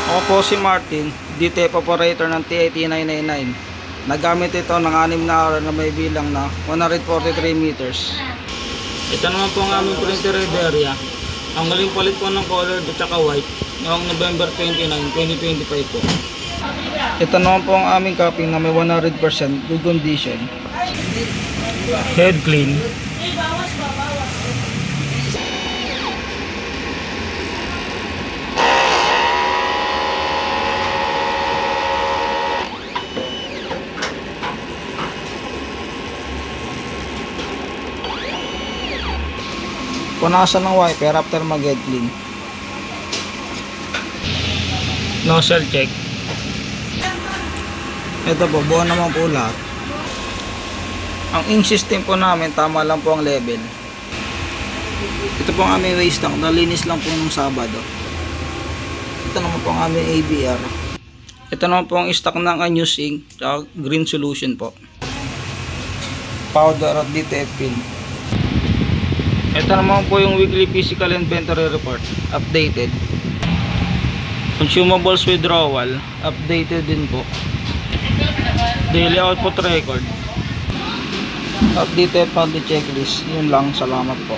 Ako po si Martin, DTF operator ng TIT999. Nagamit ito ng 6 na araw na may bilang na 143 meters. Ito naman po ang aming printer read area. Ang galing palit po ng color at saka white noong November 29, 2025 po. Ito naman po ang aming copy na may 100% good condition. Head clean. Punasan ng wiper after mag-head clean. Nozzle check. Ito po, buo naman po lahat. Ang ink system po namin, tama lang po ang level. Ito po ang aming waste tank, nalinis lang po ng Sabado. Ito naman po ang aming ABR. Ito naman po ang stock ng unused ink, at green solution po. Powder at DTF film. Ito naman po yung weekly physical inventory report, updated. Consumables withdrawal, updated din po. Daily output record, updated on the checklist. Yun lang, salamat po.